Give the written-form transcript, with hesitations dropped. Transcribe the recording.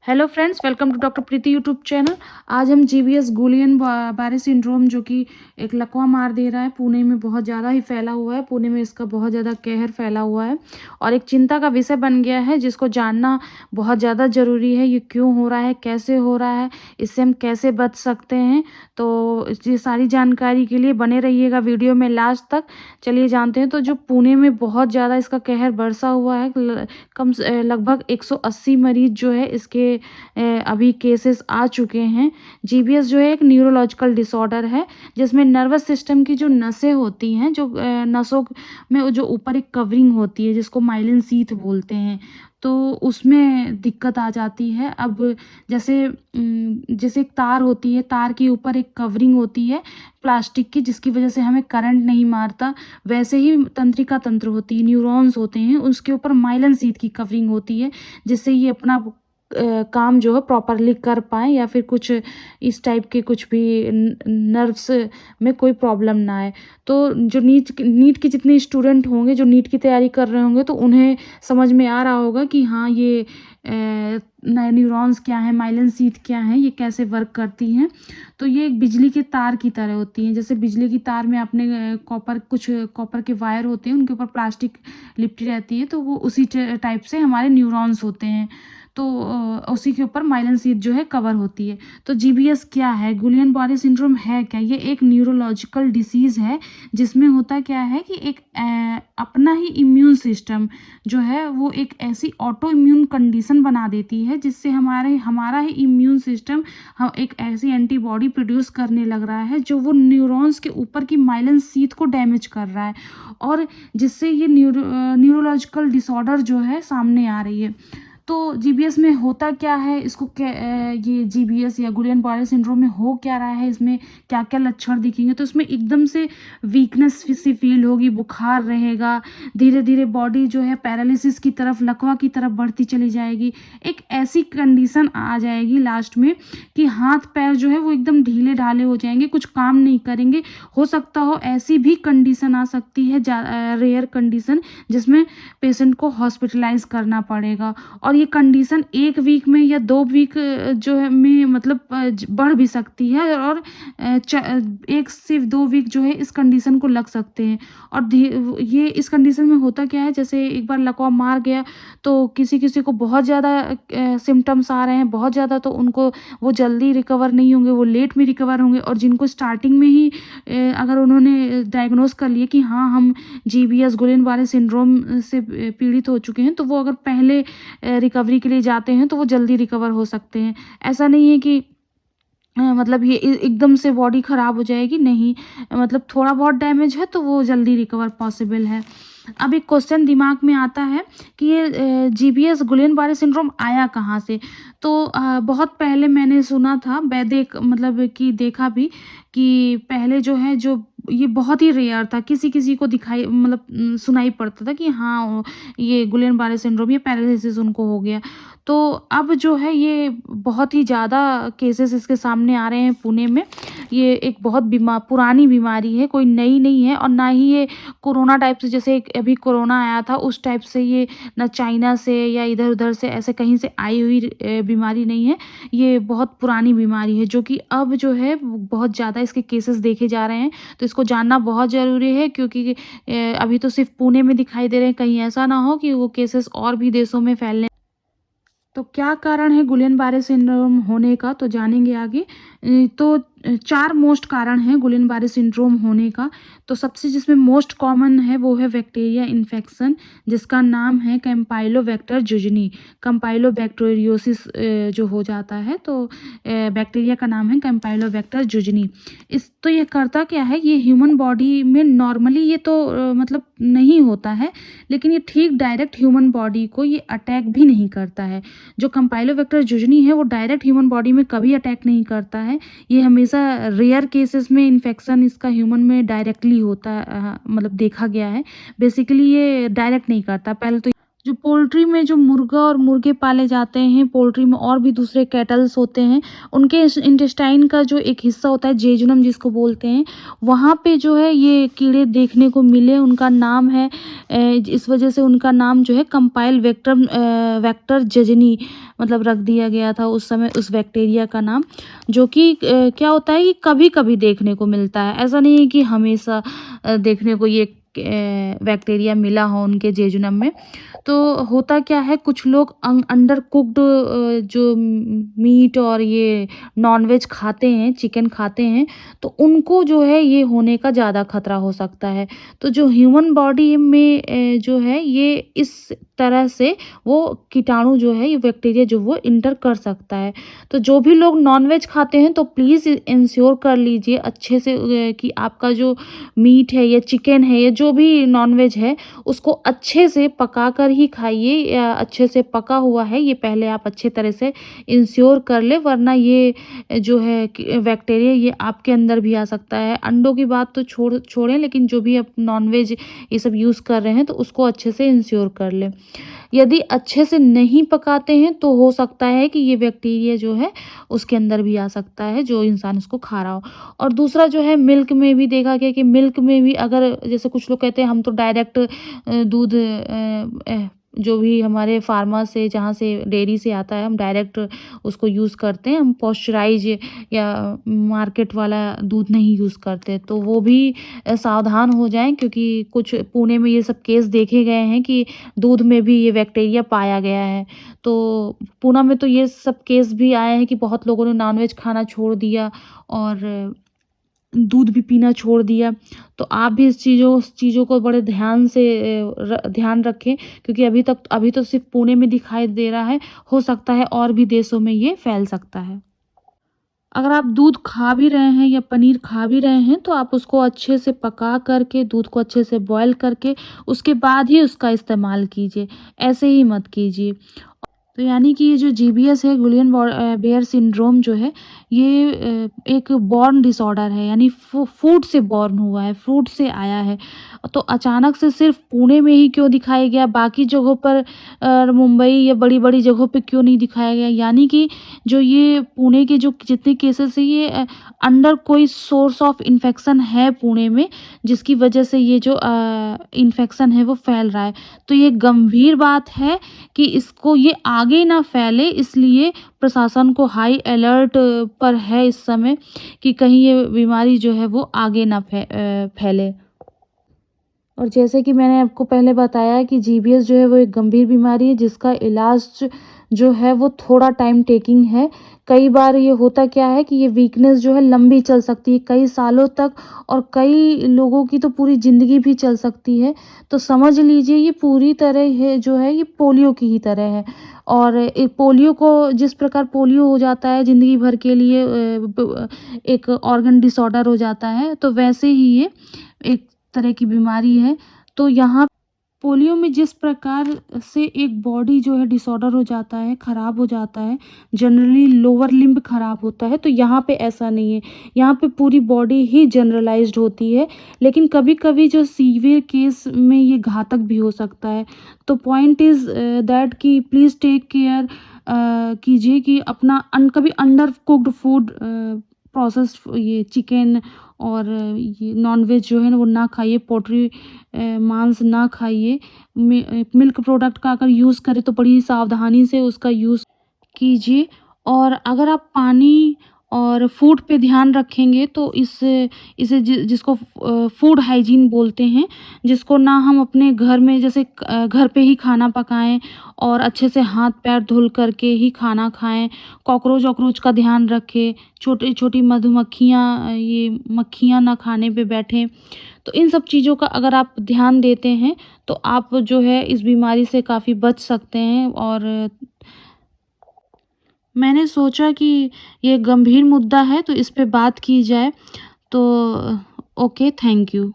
Hello friends, welcome to doctor Preeti YouTube channel. आज हम GBS गुलियन बारे सिंड्रोम जो कि एक लकवा मार दे रहा है, पुणे में बहुत ज़्यादा ही फैला हुआ है। पुणे में इसका बहुत ज़्यादा कहर फैला हुआ है और एक चिंता का विषय बन गया है, जिसको जानना बहुत ज़्यादा ज़रूरी है। ये क्यों हो रहा है, कैसे हो रहा है, इससे हम कैसे बच सकते हैं। तो ये सारी जानकारी के लिए बने रहिएगा वीडियो में लास्ट तक। चलिए जानते हैं। तो जो पुणे में बहुत ज़्यादा इसका कहर बरसा हुआ है, लगभग 180 मरीज जो है इसके अभी केसेस आ चुके हैं। जीबीएस जो है एक न्यूरोलॉजिकल डिसऑर्डर है, जिसमें नर्वस सिस्टम की जो नसें होती हैं, जो नसों में जो ऊपर एक कवरिंग होती है जिसको माइलिन शीथ बोलते हैं, तो उसमें दिक्कत आ जाती है। अब जैसे एक तार होती है, तार के ऊपर एक कवरिंग होती है प्लास्टिक की, जिसकी वजह से हमें करंट नहीं मारता। वैसे ही तंत्रिका तंत्र होती है, न्यूरॉन्स होते हैं, उसके ऊपर माइलिन शीथ की कवरिंग होती है, जिससे ये अपना काम जो है प्रॉपरली कर पाएँ, या फिर कुछ इस टाइप के कुछ भी नर्व्स में कोई प्रॉब्लम ना आए। तो जो नीट के जितने स्टूडेंट होंगे, जो नीट की तैयारी कर रहे होंगे, तो उन्हें समझ में आ रहा होगा कि हाँ, ये न्यूरॉन्स क्या है, माइलिन शीथ क्या है, ये कैसे वर्क करती हैं। तो ये एक बिजली के तार की तरह होती हैं। जैसे बिजली की तार में आपने कुछ कॉपर के वायर होते हैं, उनके ऊपर प्लास्टिक लिपटी रहती है, तो वो उसी टाइप से हमारे न्यूरॉन्स होते हैं। तो उसी के ऊपर माइलिन शीथ जो है कवर होती है। तो जीबीएस क्या है, गुलियन बॉरी सिंड्रोम है क्या? ये एक न्यूरोलॉजिकल डिसीज़ है, जिसमें होता क्या है कि एक अपना ही इम्यून सिस्टम जो है वो एक ऐसी ऑटो इम्यून कंडीशन बना देती है, जिससे हमारा ही इम्यून सिस्टम एक ऐसी एंटीबॉडी प्रोड्यूस करने लग रहा है, जो वो न्यूरॉन्स के ऊपर की माइलिन शीथ को डैमेज कर रहा है, और जिससे ये न्यूरोलॉजिकल डिसऑर्डर जो है सामने आ रही है। तो जीबीएस में होता क्या है, ये जीबीएस या गुलियन बॉरी सिंड्रोम में हो क्या रहा है, इसमें क्या क्या लक्षण दिखेंगे? तो इसमें एकदम से वीकनेस सी फील होगी, बुखार रहेगा, धीरे धीरे बॉडी जो है पैरालिसिस की तरफ, लकवा की तरफ बढ़ती चली जाएगी। एक ऐसी कंडीशन आ जाएगी लास्ट में कि हाथ पैर जो है वो एकदम ढीले ढाले हो जाएंगे, कुछ काम नहीं करेंगे। हो सकता हो ऐसी भी कंडीशन आ सकती है, रेयर कंडीशन, जिसमें पेशेंट को हॉस्पिटलाइज करना पड़ेगा। और ये कंडीशन 1 वीक में या 2 वीक जो है में मतलब बढ़ भी सकती है, और 1 से 2 वीक जो है इस कंडीशन को लग सकते हैं। और ये इस कंडीशन में होता क्या है, जैसे एक बार लकवा मार गया तो किसी किसी को बहुत ज़्यादा सिम्टम्स आ रहे हैं, बहुत ज़्यादा, तो उनको वो जल्दी रिकवर नहीं होंगे, वो लेट में रिकवर होंगे। और जिनको स्टार्टिंग में ही अगर उन्होंने डायग्नोज कर लिया कि हाँ, हम जीबीएस गुलियन बॉरी सिंड्रोम से पीड़ित हो चुके हैं, तो वो अगर पहले रिकवरी के लिए जाते हैं तो वो जल्दी रिकवर हो सकते हैं। ऐसा नहीं है कि मतलब ये एकदम से बॉडी ख़राब हो जाएगी, नहीं, मतलब थोड़ा बहुत डैमेज है तो वो जल्दी रिकवर पॉसिबल है। अब एक क्वेश्चन दिमाग में आता है कि ये जीबीएस गुलियन बॉरी सिंड्रोम आया कहाँ से? तो बहुत पहले मैंने सुना था, मतलब कि देखा भी कि पहले जो है, जो ये बहुत ही रेयर था, किसी किसी को दिखाई मतलब सुनाई पड़ता था कि हाँ, ये गुलियन बॉरी सिंड्रोम, ये पैरालिसिस उनको हो गया। तो अब जो है ये बहुत ही ज़्यादा केसेस इसके सामने आ रहे हैं पुणे में। ये एक बहुत पुरानी बीमारी है, कोई नई नहीं है, और ना ही ये कोरोना टाइप से, जैसे अभी कोरोना आया था उस टाइप से, ये ना चाइना से या इधर उधर से ऐसे कहीं से आई हुई बीमारी नहीं है। ये बहुत पुरानी बीमारी है, जो कि अब जो है बहुत ज़्यादा इसके केसेस देखे जा रहे हैं। तो इसको जानना बहुत ज़रूरी है, क्योंकि अभी तो सिर्फ पुणे में दिखाई दे रहे हैं, कहीं ऐसा ना हो कि वो केसेस और भी देशों में फैलने। तो क्या कारण है गुलियन बॉरी सिंड्रोम होने का, तो जानेंगे आगे। तो 4 मोस्ट कारण हैं गुलियन बॉरी सिंड्रोम होने का। तो सबसे जिसमें मोस्ट कॉमन है वो है बैक्टीरिया इन्फेक्शन, जिसका नाम है कैम्पाइलोबैक्टर जुजनी। कैम्पाइलोबैक्टीरियोसिस जो हो जाता है, तो बैक्टीरिया का नाम है कैम्पाइलोबैक्टर जुजनी। तो ये करता क्या है, ये ह्यूमन बॉडी में नॉर्मली ये तो मतलब नहीं होता है, लेकिन ये ठीक डायरेक्ट ह्यूमन बॉडी को ये अटैक भी नहीं करता है। जो कैम्पाइलोबैक्टर जुजनी है वो डायरेक्ट ह्यूमन बॉडी में कभी अटैक नहीं करता है। ये हमेशा रेयर केसेस में इन्फेक्शन इसका ह्यूमन में डायरेक्टली होता मतलब देखा गया है। बेसिकली ये डायरेक्ट नहीं करता। पहले तो जो पोल्ट्री में जो मुर्गा और मुर्गे पाले जाते हैं, पोल्ट्री में और भी दूसरे कैटल्स होते हैं, उनके इंटेस्टाइन का जो एक हिस्सा होता है, जेजुनम जिसको बोलते हैं, वहाँ पे जो है ये कीड़े देखने को मिले। उनका नाम है, इस वजह से उनका नाम जो है कंपाइल वेक्टर जजनी, मतलब रख दिया गया था उस समय उस बैक्टीरिया का नाम, जो कि क्या होता है कि कभी-कभी देखने को मिलता है। ऐसा नहीं है कि हमेशा देखने को ये बैक्टीरिया मिला हो उनके जेजुनम में। तो होता क्या है, कुछ लोग अंडर कुक्ड जो मीट और ये नॉनवेज खाते हैं, चिकन खाते हैं, तो उनको जो है ये होने का ज़्यादा खतरा हो सकता है। तो जो ह्यूमन बॉडी में जो है ये इस तरह से वो कीटाणु जो है, ये बैक्टीरिया जो वो इंटर कर सकता है। तो जो भी लोग नॉनवेज खाते हैं तो प्लीज़ इंश्योर कर लीजिए अच्छे से कि आपका जो मीट है या चिकन है या जो भी नॉनवेज है, उसको अच्छे से पकाकर ही खाइए, या अच्छे से पका हुआ है ये पहले आप अच्छे तरह से इंश्योर कर लें, वरना ये जो है बैक्टीरिया ये आपके अंदर भी आ सकता है। अंडों की बात तो छोड़ें, लेकिन जो भी आप नॉनवेज ये सब यूज़ कर रहे हैं तो उसको अच्छे से इंश्योर कर लें। यदि अच्छे से नहीं पकाते हैं तो हो सकता है कि ये बैक्टीरिया जो है उसके अंदर भी आ सकता है, जो इंसान उसको खा रहा हो। और दूसरा जो है, मिल्क में भी देखा गया कि मिल्क में भी अगर जैसे कुछ लोग कहते हैं हम तो डायरेक्ट दूध जो भी हमारे फार्मा से, जहाँ से डेयरी से आता है, हम डायरेक्ट उसको यूज़ करते हैं, हम पॉस्चराइज या मार्केट वाला दूध नहीं यूज़ करते। तो वो भी सावधान हो जाएं, क्योंकि कुछ पुणे में ये सब केस देखे गए हैं कि दूध में भी ये बैक्टीरिया पाया गया है। तो पूना में तो ये सब केस भी आए हैं कि बहुत लोगों ने नॉनवेज खाना छोड़ दिया और दूध भी पीना छोड़ दिया। तो आप भी इस चीज़ों को बड़े ध्यान से ध्यान रखें, क्योंकि अभी तो सिर्फ पुणे में दिखाई दे रहा है, हो सकता है और भी देशों में ये फैल सकता है। अगर आप दूध खा भी रहे हैं या पनीर खा भी रहे हैं तो आप उसको अच्छे से पका करके, दूध को अच्छे से बॉयल करके उसके बाद ही उसका इस्तेमाल कीजिए, ऐसे ही मत कीजिए। तो यानी कि ये जो जीबीएस है, गुलियन बेयर सिंड्रोम जो है, ये एक बॉर्न डिसऑर्डर है, यानी फूड से बॉर्न हुआ है, फूड से आया है। तो अचानक से सिर्फ पुणे में ही क्यों दिखाया गया, बाकी जगहों पर मुंबई या बड़ी-बड़ी जगहों पे क्यों नहीं दिखाया गया? यानी कि जो ये पुणे के जो जितने केसेस हैं, ये अंडर कोई सोर्स ऑफ इन्फेक्शन है पुणे में, जिसकी वजह से ये जो इन्फेक्शन है वो फैल रहा है। तो ये गंभीर बात है कि इसको ये आगे ना फैले, इसलिए प्रशासन को हाई अलर्ट पर है इस समय कि कहीं ये बीमारी जो है वो आगे ना फैले। और जैसे कि मैंने आपको पहले बताया कि जीबीएस जो है वो एक गंभीर बीमारी है, जिसका इलाज जो है वो थोड़ा टाइम टेकिंग है। कई बार ये होता क्या है कि ये वीकनेस जो है लंबी चल सकती है, कई सालों तक, और कई लोगों की तो पूरी ज़िंदगी भी चल सकती है। तो समझ लीजिए ये पूरी तरह है जो है, ये पोलियो की ही तरह है। और पोलियो को जिस प्रकार पोलियो हो जाता है ज़िंदगी भर के लिए, एक ऑर्गन डिसऑर्डर हो जाता है, तो वैसे ही ये एक तरह की बीमारी है। तो यहाँ पोलियो में जिस प्रकार से एक बॉडी जो है डिसऑर्डर हो जाता है, ख़राब हो जाता है, जनरली लोअर लिम्ब ख़राब होता है, तो यहाँ पे ऐसा नहीं है। यहाँ पे पूरी बॉडी ही जनरलाइज्ड होती है, लेकिन कभी-कभी जो सीवियर केस में ये घातक भी हो सकता है। तो पॉइंट इज़ दैट कि प्लीज़ टेक केयर कीजिए कि अपना कभी अंडर कुक्ड फूड, प्रोसेस्ड ये चिकन और ये नॉनवेज जो है ना वो ना खाइए, पोल्ट्री मांस ना खाइए। मिल्क प्रोडक्ट का अगर यूज़ करें तो बड़ी सावधानी से उसका यूज़ कीजिए। और अगर आप पानी और फूड पे ध्यान रखेंगे तो इसे जिसको फूड हाइजीन बोलते हैं, जिसको ना हम अपने घर में जैसे घर पे ही खाना पकाएं और अच्छे से हाथ पैर धुल करके ही खाना खाएं, कॉकरोच वॉकरोच का ध्यान रखें, छोटी छोटी मधुमक्खियाँ, ये मक्खियाँ ना खाने पे बैठें। तो इन सब चीज़ों का अगर आप ध्यान देते हैं तो आप जो है इस बीमारी से काफ़ी बच सकते हैं। और मैंने सोचा कि ये गंभीर मुद्दा है तो इस पे बात की जाए। तो ओके, थैंक यू।